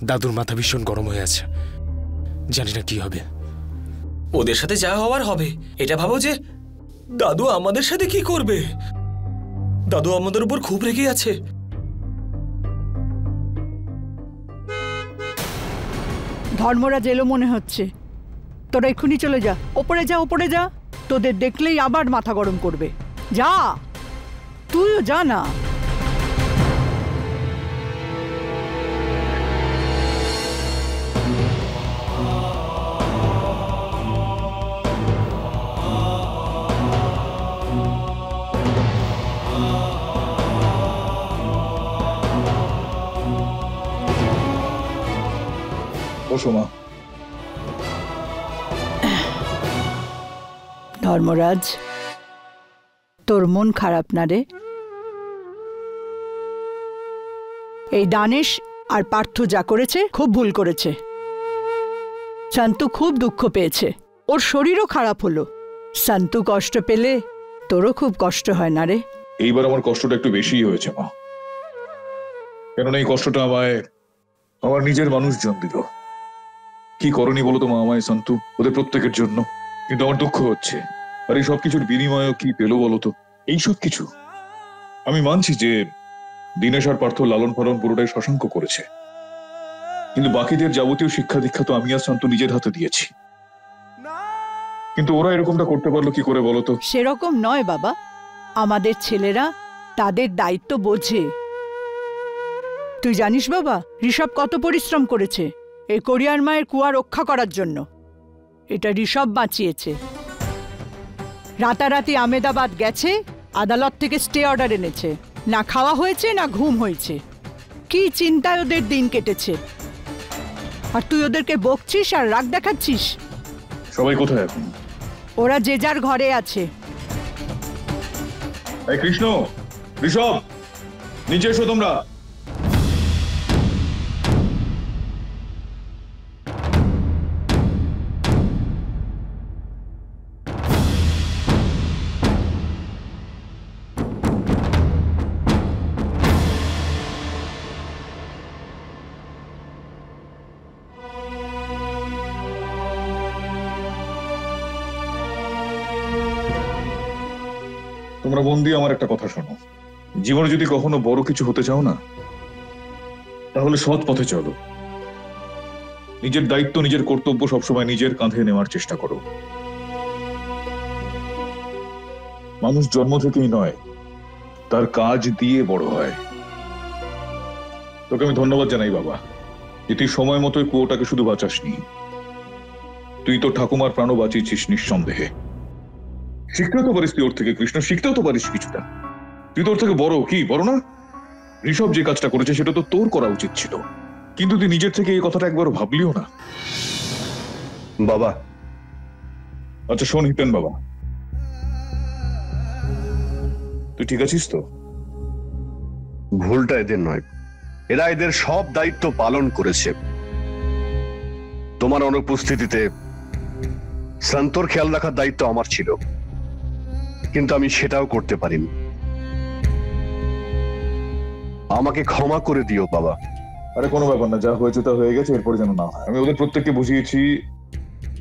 দাদুর মাথা ভীষণ গরম হয়ে আছে, জানি না কি হবে। ওদের সাথে যা হওয়ার হবে। এটা ভাবো যে দাদু আমাদের সাথে কি করবে। দাদু আমাদের উপর খুব রেগে আছে। ধর্মরাজ এলো মনে হচ্ছে। তোরা এক্ষুনি চলে যা, ওপরে যা, ওপরে যা। তোদের দেখলেই আবার মাথা গরম করবে। যা, তুইও যা না। ধর্মরাজ, তোর মন খারাপ না রে? এই দানেশ আর পার্থ যা করেছে খুব ভুল করেছে। শান্তু খুব দুঃখ পেয়েছে, ওর শরীরও খারাপ হলো। শান্তু কষ্ট পেলে তোরও খুব কষ্ট হয় না রে? এইবার আমার কষ্টটা একটু বেশিই হয়েছে মা, কেননা এই কষ্টটা আমায় আমার নিজের মানুষজন দিল। কি করনি বলো তো মা আমায় শান্তু, ওদের প্রত্যেকের জন্য। কিন্তু আমার দুঃখ হচ্ছে, আর এই সবকিছুর বিনিময়ে কি পেলো বলো তো? এই সব কিছু আমি মানছি যে দীনেশ আর পার্থ লালন পালন পুরোটাই শশাঙ্ক করেছে, কিন্তু বাকিদের যাবতীয় শিক্ষা দীক্ষা তো আমি আর শান্তু নিজের হাতে দিয়েছি। কিন্তু ওরা এরকমটা করতে পারলো কি করে বলো তো? সেরকম নয় বাবা, আমাদের ছেলেরা তাদের দায়িত্ব বোঝে। তুই জানিস বাবা, ঋষভ কত পরিশ্রম করেছে এই কোরিয়ার মায়ের কুয়া রক্ষা করার জন্য। এটা ঋষভ বাঁচিয়েছে। রাতারাতি আমেদাবাদ গেছে, আদালত থেকে স্টে অর্ডার এনেছে। না খাওয়া হয়েছে না ঘুম হয়েছে। কি চিন্তায় ওদের দিন কেটেছে, আর তুই ওদেরকে বকছিস আর রাগ দেখাচ্ছিস। সবাই কোথায় এখন? ওরা যে যার ঘরে আছে। এই কৃষ্ণ, ঋষভ, নিচে এসো তোমরা। তোমরা মন দিয়ে আমার একটা কথা শোনো। জীবনে যদি কখনো বড় কিছু হতে চাও না, তাহলে সৎ পথে চলো। নিজের দায়িত্ব, নিজের কর্তব্য সবসময় নিজের কাঁধে নেওয়ার চেষ্টা করো। মানুষ জন্ম থেকেই নয়, তার কাজ দিয়ে বড় হয়। তোকে আমি ধন্যবাদ জানাই বাবা, যে তুই সময় মতো কুয়োটাকে শুধু বাঁচাসনি, তুই তো ঠাকুমার প্রাণও বাঁচিয়েছিস নিঃসন্দেহে। শিখতেও তো পারিস তুই ওর থেকে কৃষ্ণ, শিখতেও তো পারিস কিছুটা। তুই তোর থেকে বড়, কি বড় না? ঋষভ যে কাজটা করেছে সেটা তো তোর করা উচিত ছিল, কিন্তু তুই নিজের থেকে এই কথাটা একবার ভাবলিও না বাবা। আচ্ছা শোন হিতেন বাবা, তুই ঠিক আছিস তো? ভুলটা এদের নয়, এরা এদের সব দায়িত্ব পালন করেছে। তোমার অনুপস্থিতিতে শান্তর খেয়াল রাখার দায়িত্ব আমার ছিল, কিন্তু আমি সেটাও করতে পারিনি। আমাকে ক্ষমা করে দিও বাবা। আরে কোনো ব্যাপার না, যা হয়েছে তা হয়ে গেছে, এরপরে যেন না হয়। আমি ওদের প্রত্যেককে বুঝিয়েছি,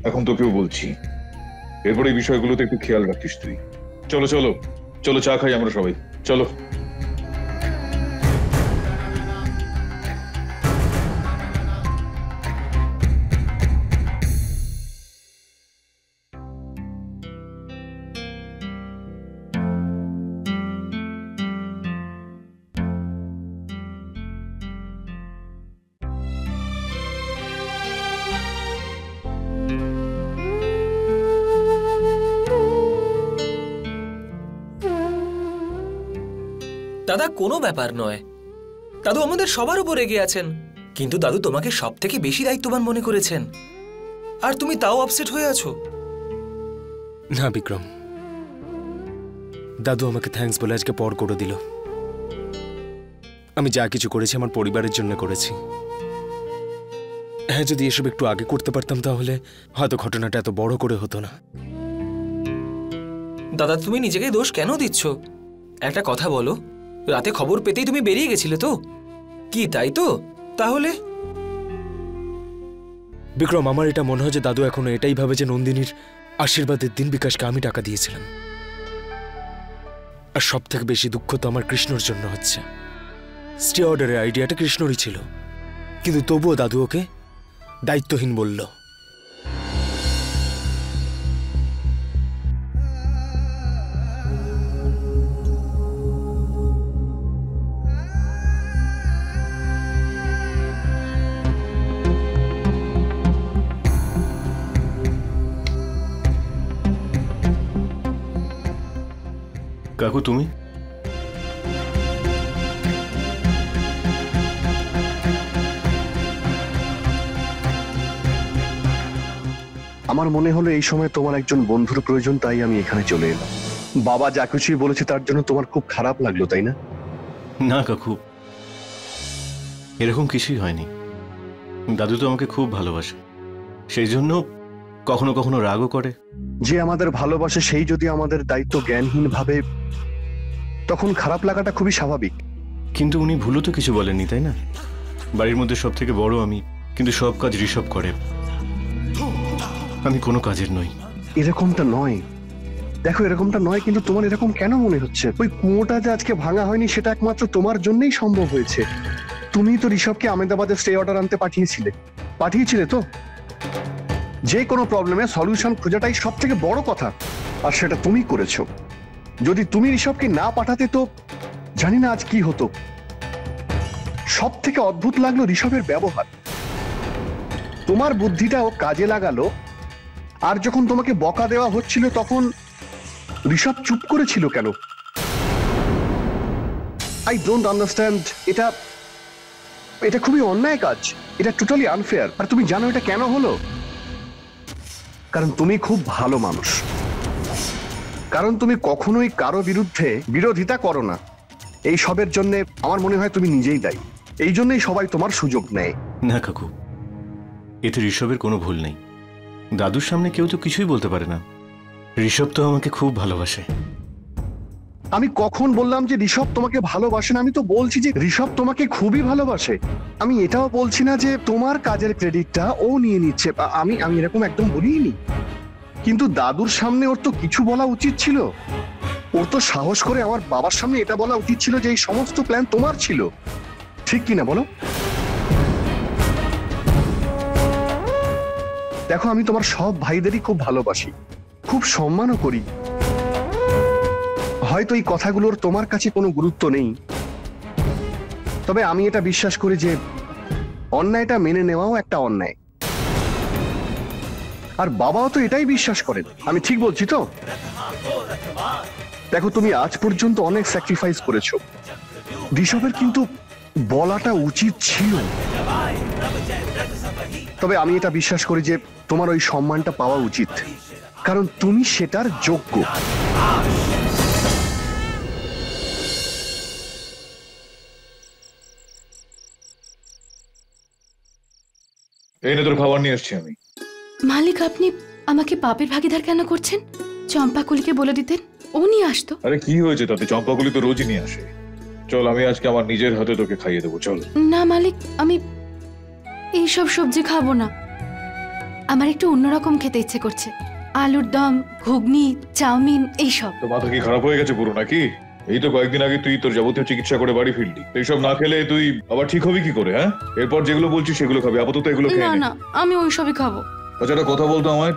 এখন তোকেও বলছি, এরপরে এই বিষয়গুলোতে একটু খেয়াল রাখিস তুই। চলো চলো চলো, চা খাই আমরা সবাই, চলো। দাদা কোনো ব্যাপার নয়, দাদু আমাদের সবার উপর রেগে আছেন, কিন্তু দাদু তোমাকে সব থেকে বেশি দায়িত্ববান মনে করেছেন, আর তুমি তাও আপসেট হয়ে আছো। না বিক্রম, দাদু আমাকে থ্যাঙ্কস বলে আজকে পর করে দিল। আমি যা কিছু করেছি আমার পরিবারের জন্য করেছি। হ্যাঁ, যদি এসব একটু আগে করতে পারতাম তাহলে হয়তো ঘটনাটা এত বড় করে হতো না। দাদা তুমি নিজেকে দোষ কেন দিচ্ছ? একটা কথা বলো, রাতে খবর পেতেই তুমি বেরিয়ে গেছিলে তো? কি তাই তো? তাহলে বিক্রম, আমার এটা মনে হয় যে দাদু এখনো এটাই ভাবে যে নন্দিনীর আশীর্বাদের দিন বিকাশকে আমি টাকা দিয়েছিলাম। আর সব থেকে বেশি দুঃখ তো আমার কৃষ্ণর জন্য হচ্ছে। স্টে অর্ডারের আইডিয়াটা কৃষ্ণরই ছিল, কিন্তু তবুও দাদু ওকে দায়িত্বহীন বলল। কাকু তুমি? আমার মনে হলো এই সময় তোমার একজন বন্ধুর প্রয়োজন, তাই আমি এখানে চলে এলাম। বাবা যা কিছুই বলেছে তার জন্য তোমার খুব খারাপ লাগলো, তাই না? না কাকু, এরকম কিছুই হয়নি। দাদু তো আমাকে খুব ভালোবাসে, সেই জন্য কখনো কখনো রাগও করে। যে আমাদের ভালোবাসে সেই যদি আমাদের দায়িত্ব জ্ঞানহীন ভাবে, তখন খারাপ লাগাটা খুবই স্বাভাবিক। কিন্তু উনি ভুলও তো কিছু বলেননি, তাই না? বাড়ির মধ্যে সব থেকে বড় আমি, কিন্তু সব কাজ ঋষভ করে, আমি কোনো কাজের নই। এরকমটা নয়, দেখো এরকমটা নয়, কিন্তু তোমার এরকম কেন মনে হচ্ছে? ওই কুয়োটা যে আজকে ভাঙা হয়নি সেটা একমাত্র তোমার জন্যই সম্ভব হয়েছে। তুমি তো ঋষভকে আহমেদাবাদে স্টে অর্ডার আনতে পাঠিয়েছিলে তো। যে কোনো প্রবলেমে সলিউশন খোঁজাটাই সব থেকে বড় কথা, আর সেটা তুমি করেছো। যদি তুমি ঋষভকে না পাঠাতে তো জানি না আজ কি হতো। সব থেকে অদ্ভুত লাগলো ঋষভের ব্যবহার। তোমার বুদ্ধিটা ও কাজে লাগালো, আর যখন তোমাকে বকা দেওয়া হচ্ছিল তখন ঋষভ চুপ করেছিল কেন? I don't understand. এটা খুবই অন্যায় কাজ, এটা টোটালি আনফেয়ার। আর তুমি জানো এটা কেন হলো? কারণ তুমি খুব ভালো মানুষ, কারণ তুমি কখনোই কারো বিরুদ্ধে বিরোধিতা করো না। এই সবের জন্য আমার মনে হয় তুমি নিজেই দায়ী। এই জন্যই সবাই তোমার সুযোগ নেয়। না কাকু, এতে ঋষভের কোনো ভুল নেই। দাদুর সামনে কেউ তো কিছুই বলতে পারে না। ঋষভ তো আমাকে খুব ভালোবাসে। আমি কখন বললাম যে ঋষভ তোমাকে ভালোবাসে না? আমি তো বলছি যে ঋষভ তোমাকে খুবই ভালোবাসে। আমি এটাও বলছি না যে তোমার কাজের ক্রেডিটটা ও নিয়ে নিচ্ছে, আমি এরকম একদম বলিনি। কিন্তু দাদুর সামনে ওর তো কিছু বলা উচিত ছিল। ওর তো সাহস করে আমার বাবার সামনে এটা বলা উচিত ছিল যে এই সমস্ত প্ল্যান তোমার ছিল। ঠিক কিনা বলো? দেখো, আমি তোমার সব ভাইদেরই খুব ভালোবাসি, খুব সম্মানও করি। হয়তো এই কথাগুলোর তোমার কাছে কোনো গুরুত্ব নেই, তবে আমি এটা বিশ্বাস করি যে অন্যায়টা মেনে নেওয়াও একটা অন্যায়। আর বাবাও তো এটাই বিশ্বাস করেন। আমি ঠিক বলছি তো? দেখো, তুমি আজ পর্যন্ত অনেক স্যাক্রিফাইস করেছো। ঋষভের কিন্তু বলাটা উচিত ছিল। তবে আমি এটা বিশ্বাস করি যে তোমার ওই সম্মানটা পাওয়া উচিত, কারণ তুমি সেটার যোগ্য। এই নে তোর খাবার নিয়ে এসছি আমি। মালিক, আপনি আমাকে পাপের ভাগিদার কেন করছেন? চম্পাকুলিকে বলে দিতেন, ও নিয়ে আসতো। আরে কি হয়েছে তাতে? চম্পাগুলি তো রোজই নিয়ে আসে। চল, আমি আজকে আমার নিজের হাতে তোকে খাইয়ে দেবো, চল। না মালিক, আমি এইসব সবজি খাবো না। আমার একটু অন্যরকম খেতে ইচ্ছে করছে। আলুর দম, ঘুগনি, চাউমিন এইসব। তো মাথা কি খারাপ হয়ে গেছে পুরো নাকি? এই তো কয়েকদিন আগে তুই তোর যাবতীয় চিকিৎসা করে বাড়ি ফিরলি। এইসব না খেলে তুই আবার ঠিক হবি কি করে? হ্যাঁ, এরপর যেগুলো বলছিস সেগুলো খাবি, আপাতত এগুলো খেয়ে না নে। না, আমি ওইসবই খাবো। আচ্ছা, একটা কথা বলতো আমায়,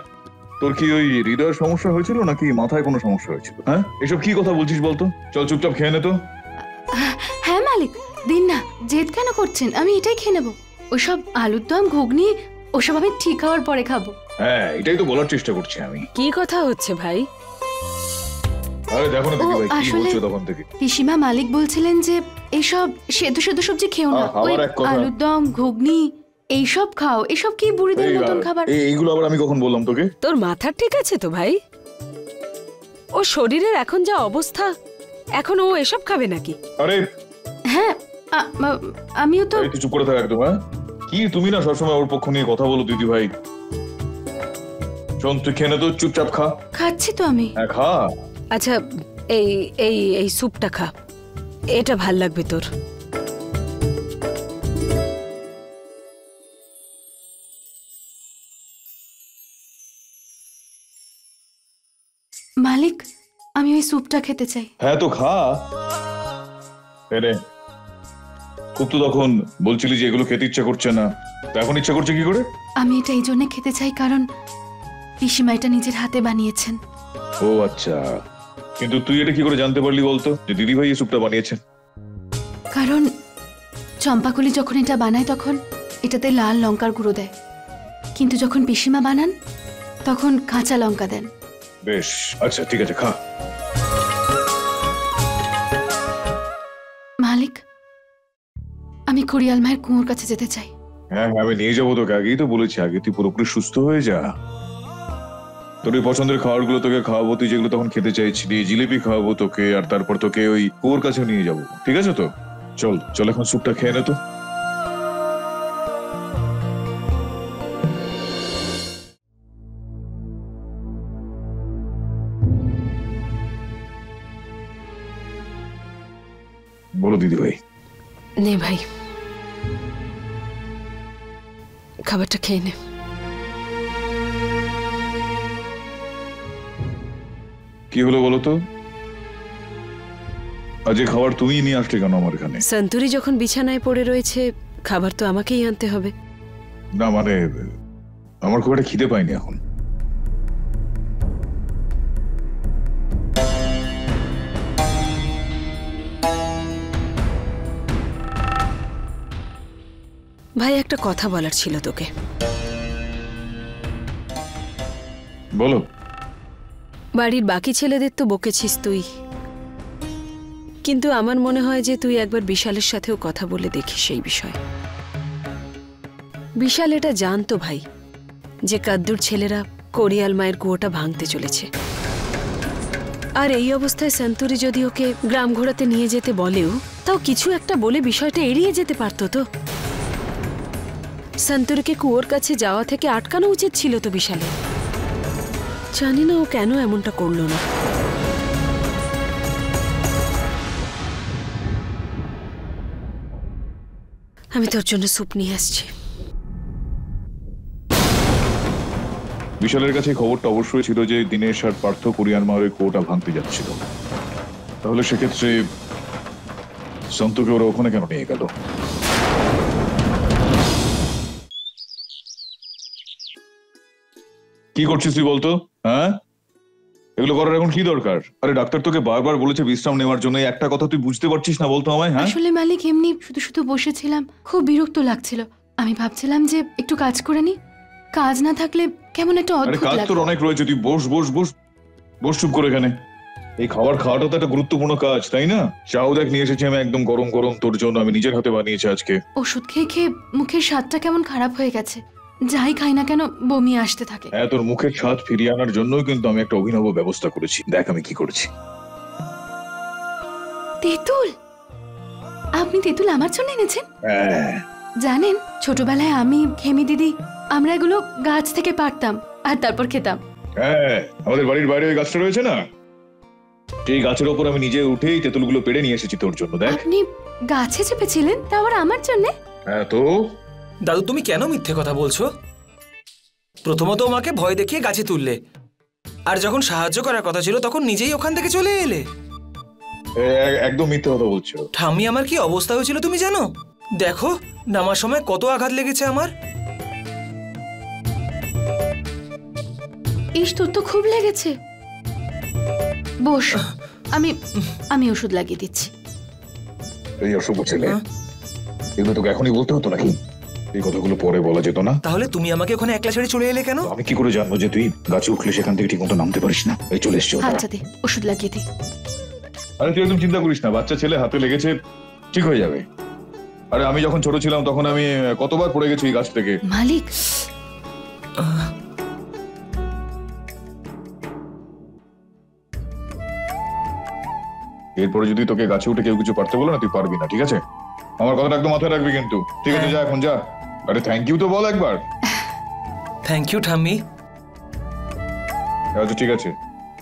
তোর কি ওই হৃদয়ের সমস্যা হয়েছিল নাকি মাথায় কোনো সমস্যা হয়েছিল? হ্যাঁ, এসব কি কথা বলছিস বলতো? চল চুপচাপ খেয়ে নে তো। হ্যাঁ মালিক, দিন না, জেদ কেন করছেন? আমি এটাই খেয়ে নেবো। ওইসব আলুর দম, ঘুগনি ওসব আমি ঠিক হওয়ার পরে খাবো। হ্যাঁ, এটাই তো বলার চেষ্টা করছি আমি। কি কথা হচ্ছে ভাই? আরে দেখো না দেখি ভাই, কি আসলে বলছো তখন থেকে? পিসিমা মালিক বলছিলেন যে এইসব সেদ্ধ সেদ্ধ সবজি খেও না, ওই আবার এক কথা। আলুর দম, ঘুগনি এইসব খাও। এসব কি বুড়িদের মতন খাবার? এইগুলো আবার আমি কখন বললাম তোকে? তোর মাথা ঠিক আছে তো ভাই? ও শরীরের এখন যা অবস্থা, এখন ও এসব খাবে নাকি? আরে হ্যাঁ, আমিও তো। তুই চুপ করে থাক একদম। হ্যাঁ, কি তুমি না সবসময় ওর পক্ষ নিয়ে কথা বলো দিদি ভাই। শোন, তুই খেয়ে নে তো, চুপচাপ খা। খাচ্ছি তো আমি। হ্যাঁ, খা। আচ্ছা, এই এই এই স্যুপটা খা, এটা ভাল লাগবে তোর। স্যুপটা খেতে চাই। হ্যাঁ তো খা। রে খুব তো তখন বলছিলি যে এগুলো খেতে ইচ্ছা করছে না, তা এখন ইচ্ছা করছে কি করে? আমি এটা এই জন্য খেতে চাই কারণ পিসিমা এটা নিজের হাতে বানিয়েছেন। ও আচ্ছা, কিন্তু তুই এটা কি করে জানতে পারলি বলতো যে দিদি ভাই এই স্যুপটা বানিয়েছেন? কারণ চম্পাকলি যখন এটা বানায় তখন এটাতে লাল লঙ্কার গুঁড়ো দেয়, কিন্তু যখন পিসিমা বানান তখন কাঁচা লঙ্কা দেন। বেশ, আচ্ছা ঠিক আছে, খা। মালিক, আমি কোরিয়াল মায়ের কুয়োর কাছে যেতে চাই। হ্যাঁ হ্যাঁ, আমি নিয়ে যাবো তোকে, আগেই তো বলেছি। আগে তুই পুরোপুরি সুস্থ হয়ে যা। তোর ওই পছন্দের খাবারগুলো তোকে খাওয়াবো, তুই যেগুলো তখন খেতে চাইছিলি, জিলিপি খাওয়াবো তোকে, আর তারপর তোকে ওই কুয়োর কাছে নিয়ে যাবো, ঠিক আছে তো? চল চল, এখন স্যুপটা খেয়ে নে তো। বলো দিদি ভাই। নে ভাই, খাবারটা খেয়ে নে। কি হলো বলো তো? আজ এই খাবার তুমি নিয়ে আসলে কেন আমার এখানে? সন্তুরি যখন বিছানায় পড়ে রয়েছে, খাবার তো আমাকেই আনতে হবে। না মানে, আমার খুব একটা খিদে পাইনি এখন। ভাই, একটা কথা বলার ছিল তোকে। বলো। বাড়ির বাকি ছেলেদের তো বকেছিস তুই, কিন্তু আমার মনে হয় যে তুই একবার বিশালের সাথেও কথা বলে দেখিস এই বিষয়ে। বিশাল এটা জানতো ভাই যে কাদ্দুর ছেলেরা কোরিয়াল মায়ের কুয়োটা ভাঙতে চলেছে, আর এই অবস্থায় সন্তুরি যদি ওকে গ্রাম ঘোরাতে নিয়ে যেতে বলেও, তাও কিছু একটা বলে বিষয়টা এড়িয়ে যেতে পারতো তো। সন্তুরিকে কুয়োর কাছে যাওয়া থেকে আটকানো উচিত ছিল তো বিশালের। জানি না ও কেন এমনটা করলো না। আমি তোর জন্য স্যুপ নিয়ে আসছি। বিশালের কাছে খবরটা অবশ্যই ছিল যে দিনেশ আর পার্থ কোরিয়ান মায়ের কুয়োটা ভাঙতে যাচ্ছিল। তাহলে সেক্ষেত্রে সন্তুকে ওরা ওখানে কেন নিয়ে গেল? কি করছিস তুই বলতো? হ্যাঁ, এগুলো করার এখন কি দরকার? আরে ডাক্তার তোকে বারবার বলেছে বিশ্রাম নেওয়ার জন্য, একটা কথা তুই বুঝতে পারছিস না বলতো আমায়? হ্যাঁ, আসলে মালিক এমনি শুধু শুধু বসেছিলাম, খুব বিরক্ত লাগছিল। আমি ভাবছিলাম যে একটু কাজ করে নি, কাজ না থাকলে কেমন একটা আরে অদ্ভুত কাজ লাগে। তোর অনেক রয়েছে, তুই বস বস বস বস চুপ করে এখানে। এই খাবার খাওয়াটা তো একটা গুরুত্বপূর্ণ কাজ, তাই না? চাও দেখ নিয়ে এসেছি আমি, একদম গরম গরম তোর জন্য, আমি নিজের হাতে বানিয়েছি আজকে। ওষুধ খেয়ে খেয়ে মুখের স্বাদটা কেমন খারাপ হয়ে গেছে, যাই খাই না কেন বমি আসতে থাকে। হ্যাঁ, তোর মুখের স্বাদ ফিরিয়ে আনার জন্যই কিন্তু আমি একটা অভিনব ব্যবস্থা করেছি, দেখ আমি কি করেছি। তেঁতুল? আপনি তেঁতুল আমার জন্য এনেছেন? হ্যাঁ। জানেন, ছোটবেলায় আমি, খেমি দিদি, আমরা এগুলো গাছ থেকে পাড়তাম আর তারপর খেতাম। হ্যাঁ, আমাদের বাড়ির বাইরে ওই গাছটা রয়েছে না, সেই গাছের ওপর আমি নিজে উঠেই তেঁতুলগুলো পেড়ে নিয়ে এসেছি তোর জন্য, দেখ। আপনি গাছে চেপেছিলেন, তা আবার আমার জন্য? হ্যাঁ তো। দাদু, তুমি কেন মিথ্যে কথা বলছো? প্রথমত আমাকে ভয় দেখিয়ে গাছে তুললে, আর যখন সাহায্য করার কথা ছিল তখন নিজেই ওখান থেকে চলে এলে। একদম মিথ্যে কথা বলছো। ঠাম্মি, আমার কি অবস্থা হয়েছিল তুমি জানো? দেখো, নামার সময় কত আঘাত লেগেছে আমার। ইস, তোর তো খুব লেগেছে। বস, আমি ওষুধ লাগিয়ে দিচ্ছি। এই অশুভ ছেলে, এগুলো তোকে এখনই বলতে হতো নাকি? এই কথাগুলো পরে বলা যেত না? তাহলে তুমি আমাকে ওখানে একলা ছেড়ে চলে এলে কেন? আমি কি করে জানবো যে তুই গাছে উঠলে সেখান থেকে ঠিক মতো নামতে পারিস না? এই চলে এসছো। আচ্ছা দে, ওষুধ লাগিয়ে দি। আরে তুই একদম চিন্তা করিস না, বাচ্চা ছেলে, হাতে লেগেছে, ঠিক হয়ে যাবে। আরে আমি যখন ছোট ছিলাম তখন আমি কতবার পড়ে গেছি এই গাছ থেকে। মালিক, এরপরে যদি তোকে গাছে উঠে কেউ কিছু পারতে বলো না, তুই পারবি না, ঠিক আছে? আমার কথাটা একদম মাথায় রাখবি কিন্তু, ঠিক আছে? যা এখন যা। আরে থ্যাংক ইউ তো বল একবার। থ্যাংক ইউ ঠাম্মি। আচ্ছা ঠিক আছে,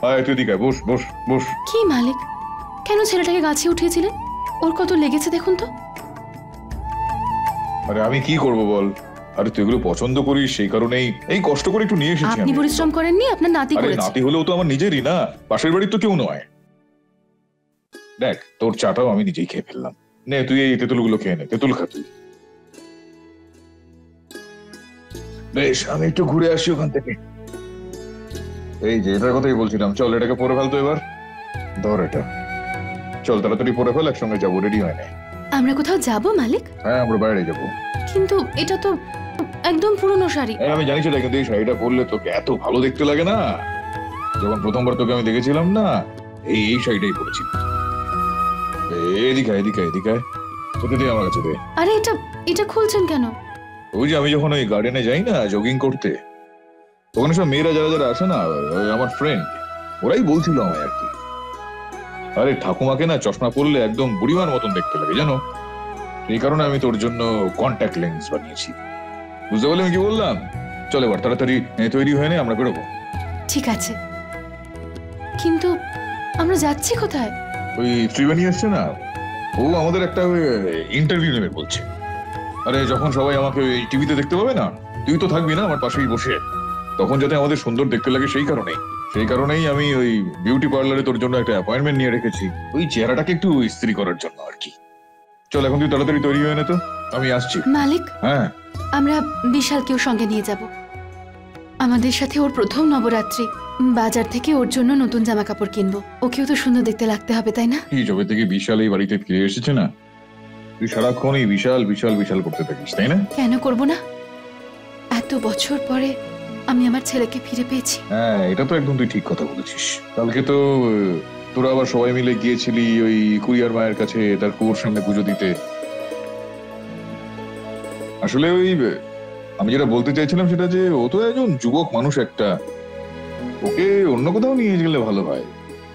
আয় তুই দিকে বস বস বস। কি মালিক, কেন ছেলেটাকে গাছে উঠিয়েছিলেন? ওর কত লেগেছে দেখুন তো। আরে আমি কি করব বল? আরে তুই এগুলো পছন্দ করিস, সেই কারণেই এই কষ্ট করে একটু নিয়ে এসেছি আপনি আমি। পরিশ্রম করেননি, আপনার নাতি আরে করেছে। নাতি হলেও তো আমার নিজেরই না, পাশের বাড়ির তো কেউ নয়। দেখ তোর চাটাও আমি নিজেই খেয়ে ফেললাম। নে তুই এই তেঁতুলগুলো খেয়ে নে, তেঁতুল খা তুই। বেশ, আমি একটু ঘুরে আসি ওখান থেকে। এই যে এটার কথাই বলছিলাম, চল এটাকে পরে ফেলতো এবার। ধর এটা, চল তাড়াতাড়ি পরে ফেল, একসঙ্গে যাবো, রেডি হয় না। আমরা কোথাও যাব মালিক? হ্যাঁ আমরা বাইরে যাবো। কিন্তু এটা তো একদম পুরনো শাড়ি। হ্যাঁ আমি জানি সেটা, কিন্তু এই শাড়িটা পরলে তোকে এত ভালো দেখতে লাগে না। যখন প্রথমবার তোকে আমি দেখেছিলাম না, এই শাড়িটাই পরেছিলাম। এদিকে এদিকে এদিকে ওটা দিয়ে আমার কাছে দে। আরে এটা খুলছেন কেন? ওই যে আমি যখন ওই গার্ডেনে যাই না জগিং করতে, ওখানে সব মেয়েরা যারা যারা আসে না, ওই আমার ফ্রেন্ড, ওরাই বলছিল আমায় আর কি, আরে ঠাকুমাকে না চশমা পরলে একদম বুড়িমার মতন দেখতে লাগে জানো। এই কারণে আমি তোর জন্য কন্ট্যাক্ট লেন্স বানিয়েছি। বুঝতে পারলে আমি কি বললাম? চল এবার তাড়াতাড়ি তৈরি হয়ে নে, আমরা বেরোবো। ঠিক আছে, কিন্তু আমরা যাচ্ছি কোথায়? ওই ত্রিবেণী আসছে না, ও আমাদের একটা ইন্টারভিউ নেবে বলছে। আরে যখন সবাই আমাকে টিভিতে দেখতে পাবে না, তুই তো থাকবি না আমার পাশেই বসে, তখন যাতে আমাদের সুন্দর দেখতে লাগে সেই কারণেই আমি ওই বিউটি পার্লারে তোর জন্য একটা অ্যাপয়েন্টমেন্ট নিয়ে রেখেছি, ওই চেহারাটাকে একটু ইস্ত্রি করার জন্য আর কি। চল এখন তুই তাড়াতাড়ি তৈরি হয়ে নে তো, আমি আসছি। মালিক, হ্যাঁ আমরা বিশালকেও সঙ্গে নিয়ে যাব। আমাদের সাথে ওর প্রথম নবরাত্রি, বাজার থেকে ওর জন্য নতুন জামা কাপড় কিনবো। ওকেও তো সুন্দর দেখতে লাগতে হবে, তাই না? এই যবে থেকে বিশাল এই বাড়িতে ফিরে এসেছে না, তুই সারাক্ষণ এই বিশাল বিশাল বিশাল করতে থাকিস, তাই না? কেন করব না? এত বছর পরে আমি আমার ছেলেকে ফিরে পেয়েছি। হ্যাঁ এটা তো একদম তুই ঠিক কথা বলেছিস। কালকে তো তোরা আবার সবাই মিলে গিয়েছিলি ওই কুরিয়ার মায়ের কাছে তার কুয়োর সামনে পুজো দিতে। আসলে ওই আমি যেটা বলতে চাইছিলাম সেটা যে ও তো একজন যুবক মানুষ একটা, ওকে অন্য কোথাও নিয়ে গেলে ভালো হয়।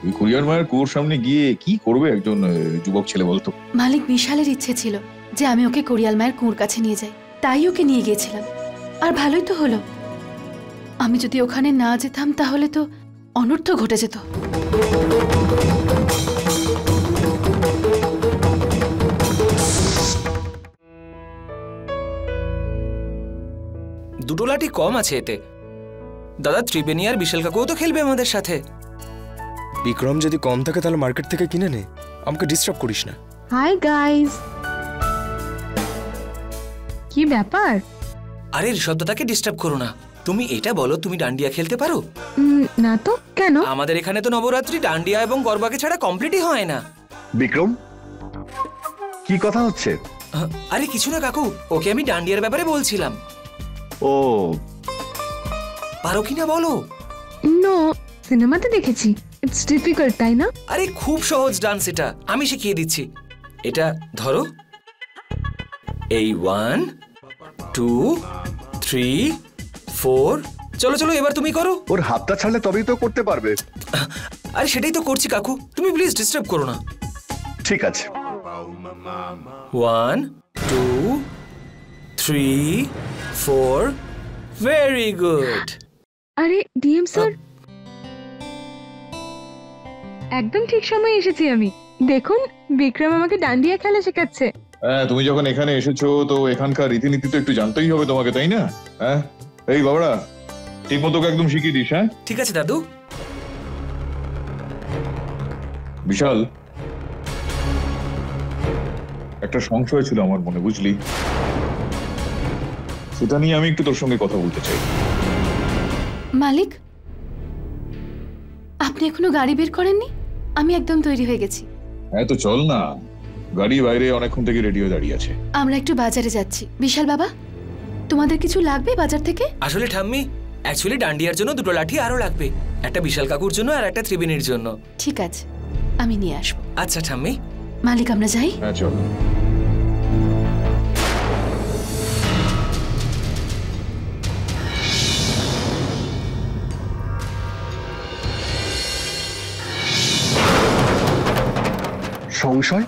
ওই কুরিয়ার মায়ের কুয়োর সামনে গিয়ে কি করবে একজন যুবক ছেলে বলতো? মালিক, বিশালের ইচ্ছে ছিল যে আমি ওকে কোরিয়াল মায়ের কুয়োর কাছে নিয়ে যাই, তাই ওকে নিয়ে গিয়েছিলাম। আর ভালোই তো হলো। আমি যদি ওখানে না যেতাম তাহলে তো অনর্থ ঘটে যেত। দুটো লাঠি কম আছে এতে। দাদা ত্রিবেণী আর বিশাল কাকুও তো খেলবে আমাদের সাথে। বিক্রম যদি কম থাকে তাহলে মার্কেট থেকে কিনে নে, আমাকে ডিস্টার্ব করিস না। হাই গাইস, কি ব্যাপার? আরে ঋষভ দাদাকে ডিস্টার্ব করো না। তুমি এটা বলো, তুমি ডান্ডিয়া খেলতে পারো? না তো, কেন? আমাদের এখানে তো নবরাত্রি ডান্ডিয়া এবং গরবাকে ছাড়া কমপ্লিটই হয় না। বিক্রম, কি কথা হচ্ছে? আরে কিছু না কাকু, ওকে আমি ডান্ডিয়ার ব্যাপারে বলছিলাম। ও পারো কিনা বলো? নো, সিনেমাতে দেখেছি। ইটস ডিফিকাল্ট, তাই না? আরে খুব সহজ ডান্স এটা, আমি শিখিয়ে দিচ্ছি। এটা ধরো, এই 1 2 3 4। চলো চলো এবার তুমি করো। ওর হাতটা ছাড়লে তবেই তো করতে পারবে। আরে সেটাই তো করছি কাকু, তুমি প্লিজ ডিস্টার্ব করো না। ঠিক আছে। 1 2 3 4। Very good. আরে ডিএম স্যার, একদম ঠিক সময় এসেছি আমি। দেখুন, বিক্রম আমাকে ডান্ডিয়া খেলা শেখাচ্ছে। হ্যাঁ তুমি যখন এখানে এসেছো তো এখানকার রীতিনীতি তো একটু জানতেই হবে তোমাকে, তাই না? হ্যাঁ এই বাবারা, ঠিক মতো একদম শিখিয়ে দিস। হ্যাঁ ঠিক আছে দাদু। বিশাল, একটা সংশয় ছিল আমার মনে, বুঝলি? সেটা নিয়ে আমি একটু তোর সঙ্গে কথা বলতে চাই। মালিক, আপনি এখনো গাড়ি বের করেননি? আমি একদম তৈরি হয়ে গেছি। হ্যাঁ তো চল না, গাড়ি বাইরে অনেকক্ষণ থেকে রেডি হয়ে দাঁড়িয়ে আছে। আমরা একটু বাজারে যাচ্ছি। বিশাল বাবা, তোমাদের কিছু লাগবে বাজার থেকে? আসলে ঠাম্মি, অ্যাকচুয়ালি ডান্ডিয়ার জন্য দুটো লাঠি আরো লাগবে, একটা বিশাল কাকুর জন্য আর একটা ত্রিবেণীর জন্য। ঠিক আছে, আমি নিয়ে আসবো। আচ্ছা ঠাম্মি। মালিক, আমরা যাই। হ্যাঁ চল। সংশয়?